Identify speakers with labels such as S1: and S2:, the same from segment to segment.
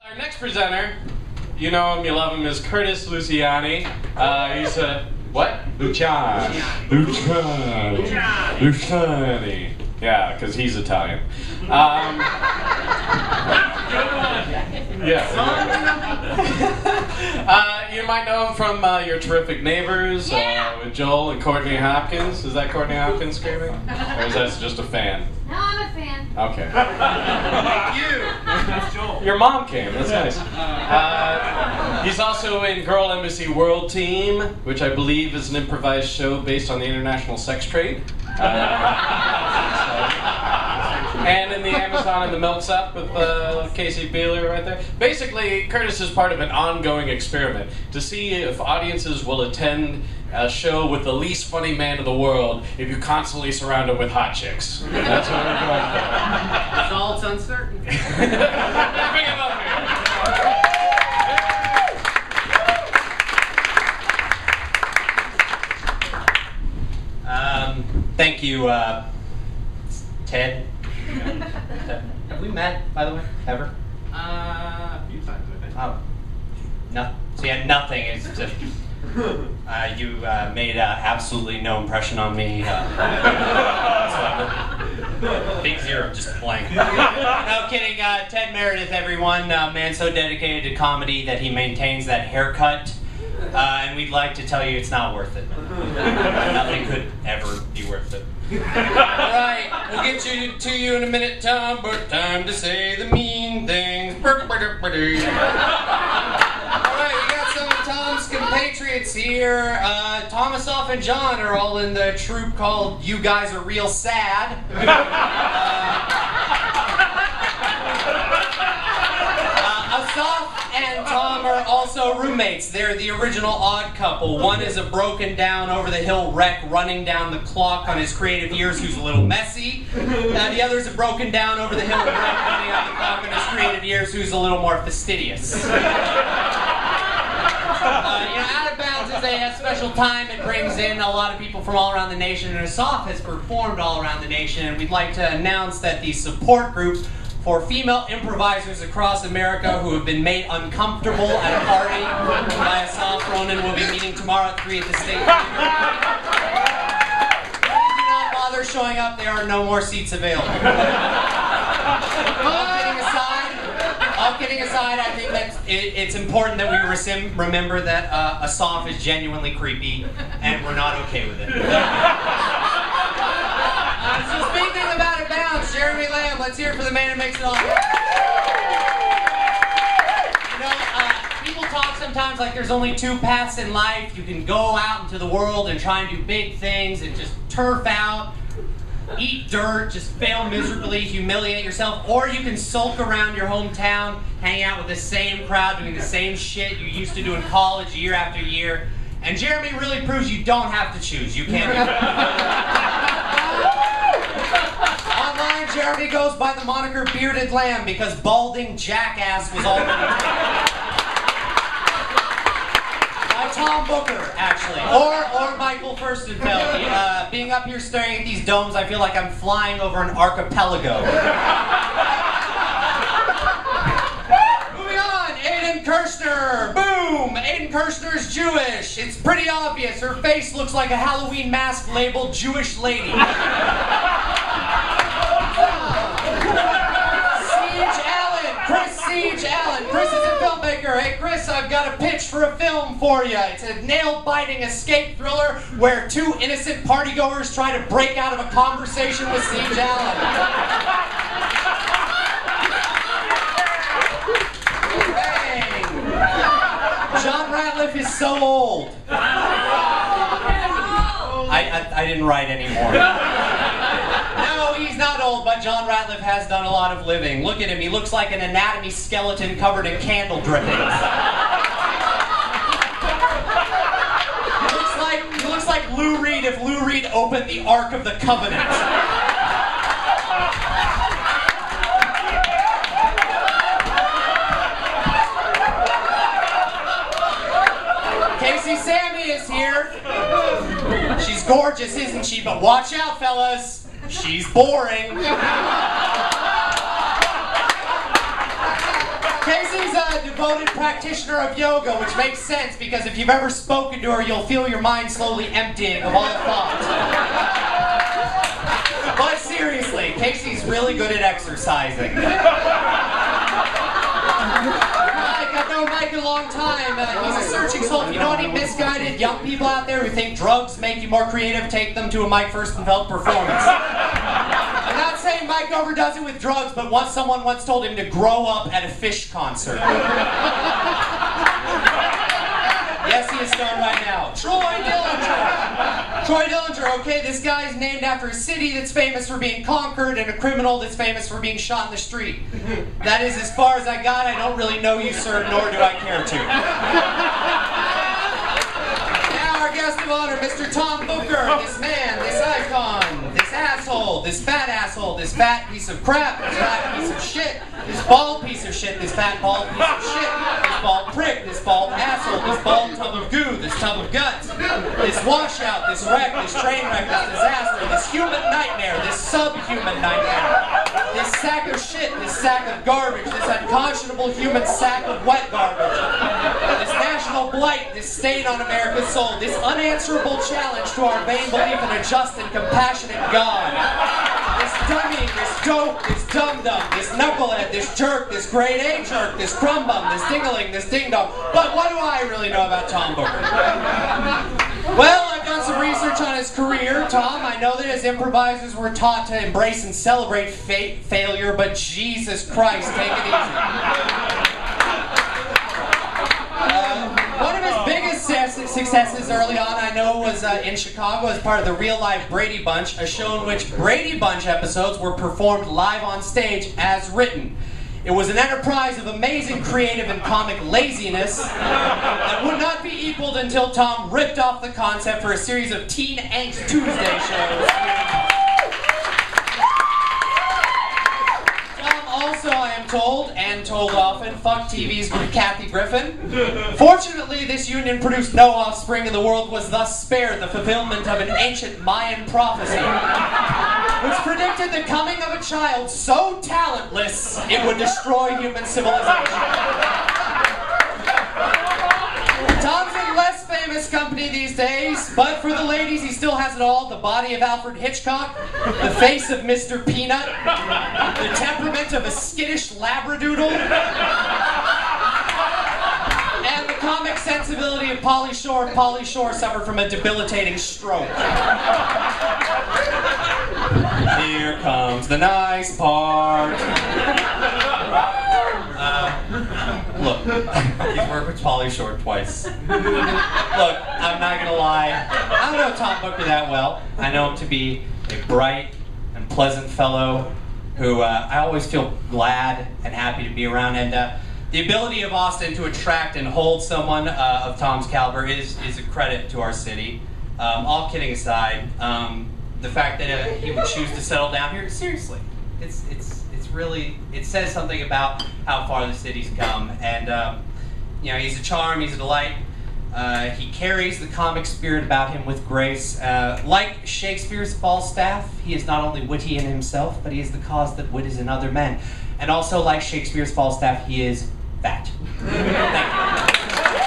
S1: Our next presenter, you know him, you love him, is Curtis Luciani. He's a, what? Luciani. Luciani. Yeah, because he's Italian. Yeah. You might know him from Your Terrific Neighbors with Joel and Courtney Hopkins. Is that Courtney Hopkins screaming? Or is that just a fan?
S2: No, I'm a fan.
S1: Okay.
S3: Thank you. That's Joel.
S1: Your mom came. That's nice. He's also in Girl Embassy World Team, which I believe is an improvised show based on the international sex trade. And in the Amazon and the Milk Sup with Casey Beeler right there. Basically, Curtis is part of an ongoing experiment to see if audiences will attend a show with the least funny man in the world if you constantly surround him with hot chicks. That's what we're going for.
S3: Results uncertain.
S1: Bring him up here.
S4: Thank you, Ted. Have we met, by the way, ever?
S3: A few times, I think.
S4: Oh, no. So yeah, nothing. It's just you made absolutely no impression on me. Big zero, just blank. No kidding. Ted Meredith, everyone. Man so dedicated to comedy that he maintains that haircut. And we'd like to tell you it's not worth it. Nothing could ever be worth it. Alright, we'll get to you in a minute, Tom, but time to say the mean things. Alright, we got some of Tom's compatriots here. Thomasoff and John are all in the troupe called You Guys Are Real Sad. Asaf and Tom are also roommates. They're the original odd couple. One is a broken down over the hill wreck running down the clock on his creative years who's a little messy. The other is a broken down over the hill wreck running down the clock on his creative years who's a little more fastidious. Out of Bounds is a special time. It brings in a lot of people from all around the nation, and Asaf has performed all around the nation, and we'd like to announce that the support group for female improvisers across America who have been made uncomfortable at a party by Asaf Ronan will be meeting tomorrow at 3 at the State Theater. Please do not bother showing up. There are no more seats available. All kidding aside, I think that it's important that we remember that Asaf is genuinely creepy, and we're not okay with it. So speaking of Out of Bounds, Jeremy Lamb, let's hear it for the man who makes it all happen. People talk sometimes like there's only two paths in life. You can go out into the world and try and do big things and just turf out, eat dirt, just fail miserably, humiliate yourself, or you can sulk around your hometown, hang out with the same crowd, doing the same shit you used to do in college year after year. And Jeremy really proves you don't have to choose. You can't do it. Online, Jeremy goes by the moniker Bearded Lamb because balding jackass was already taken. By Tom Booker, actually. Or Michael Furstenfeld. Being up here staring at these domes, I feel like I'm flying over an archipelago. Moving on, Aiden Kirshner. Boom! Aiden Kirshner's Jewish. It's pretty obvious. Her face looks like a Halloween mask labeled Jewish lady. Siege Allen. Chris is a filmmaker. Hey Chris, I've got a pitch for a film for you. It's a nail-biting escape thriller where two innocent partygoers try to break out of a conversation with Siege Allen. Bang! John Ratliff is so old. I didn't write anymore. No, he's not old, but John Ratliff has done a lot of living. Look at him. He looks like an anatomy skeleton covered in candle drippings. He looks like Lou Reed if Lou Reed opened the Ark of the Covenant. Casey Sammy is here. She's gorgeous, isn't she? But watch out, fellas. She's boring. Casey's a devoted practitioner of yoga, which makes sense because if you've ever spoken to her, you'll feel your mind slowly emptying of all thought. But seriously, Casey's really good at exercising. I've known Mike a long time. He's a searching soul. If you know any misguided young people out there who think drugs make you more creative, take them to a Mike Furstenfeld performance. I'm not saying Mike overdoes it with drugs, but someone once told him to grow up at a Fish concert. Yes, he is stoned right now. Troy Dillinger. Troy Dillinger, okay, this guy's named after a city that's famous for being conquered and a criminal that's famous for being shot in the street. That is as far as I got. I don't really know you, sir, nor do I care to. Now our guest of honor, Mr. Tom Booker, this man, this icon, this asshole, this fat piece of crap, this fat piece of shit, this bald piece of shit, this fat bald piece of shit, this bald prick, this bald asshole, this bald tub of goo, this tub of guts, this washout, this wreck, this train wreck, this disaster, this human nightmare, this subhuman nightmare, this sack of shit, this sack of garbage, this unconscionable human sack of wet garbage, this national blight, this stain on America's soul, this unanswerable challenge to our vain belief in a just and compassionate God, this dummy, this dope, this dum-dum, this knucklehead, this jerk, this grade A jerk, this crumb bum, this ding-a-ling, this ding-dong. But what do I really know about Tom Booker? Well, I've done some research on his career, Tom. I know that his improvisers were taught to embrace and celebrate failure, but Jesus Christ, take it easy. One of his biggest successes early on, I know, was in Chicago as part of the real-life Brady Bunch, a show in which Brady Bunch episodes were performed live on stage as written. It was an enterprise of amazing creative and comic laziness that would not be equaled until Tom ripped off the concept for a series of Teen Angst Tuesday shows. Also, I am told, and told often, fuck TV's Kathy Griffin. Fortunately, this union produced no offspring, and the world was thus spared the fulfillment of an ancient Mayan prophecy, which predicted the coming of a child so talentless it would destroy human civilization. Tom's in less famous company these days, but for the ladies, he still has it all. The body of Alfred Hitchcock, the face of Mr. Peanut, the temperament of a skittish labradoodle, and the comic sensibility of Pauly Shore. Pauly Shore suffered from a debilitating stroke. Here comes the nice part. Look, you've worked with Pauly Shore twice. Look, I'm not gonna lie. I don't know Tom Booker that well. I know him to be a bright and pleasant fellow who I always feel glad and happy to be around. And the ability of Austin to attract and hold someone of Tom's caliber is a credit to our city. All kidding aside, the fact that he would choose to settle down here, seriously, it's really, it says something about how far the city's come. And you know, he's a charm, he's a delight. He carries the comic spirit about him with grace. Like Shakespeare's Falstaff, he is not only witty in himself, but he is the cause that wit is in other men. And also, like Shakespeare's Falstaff, he is fat. Thank you.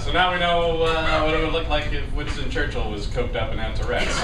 S1: So now we know what it would look like if Winston Churchill was coked up and had Tourette's.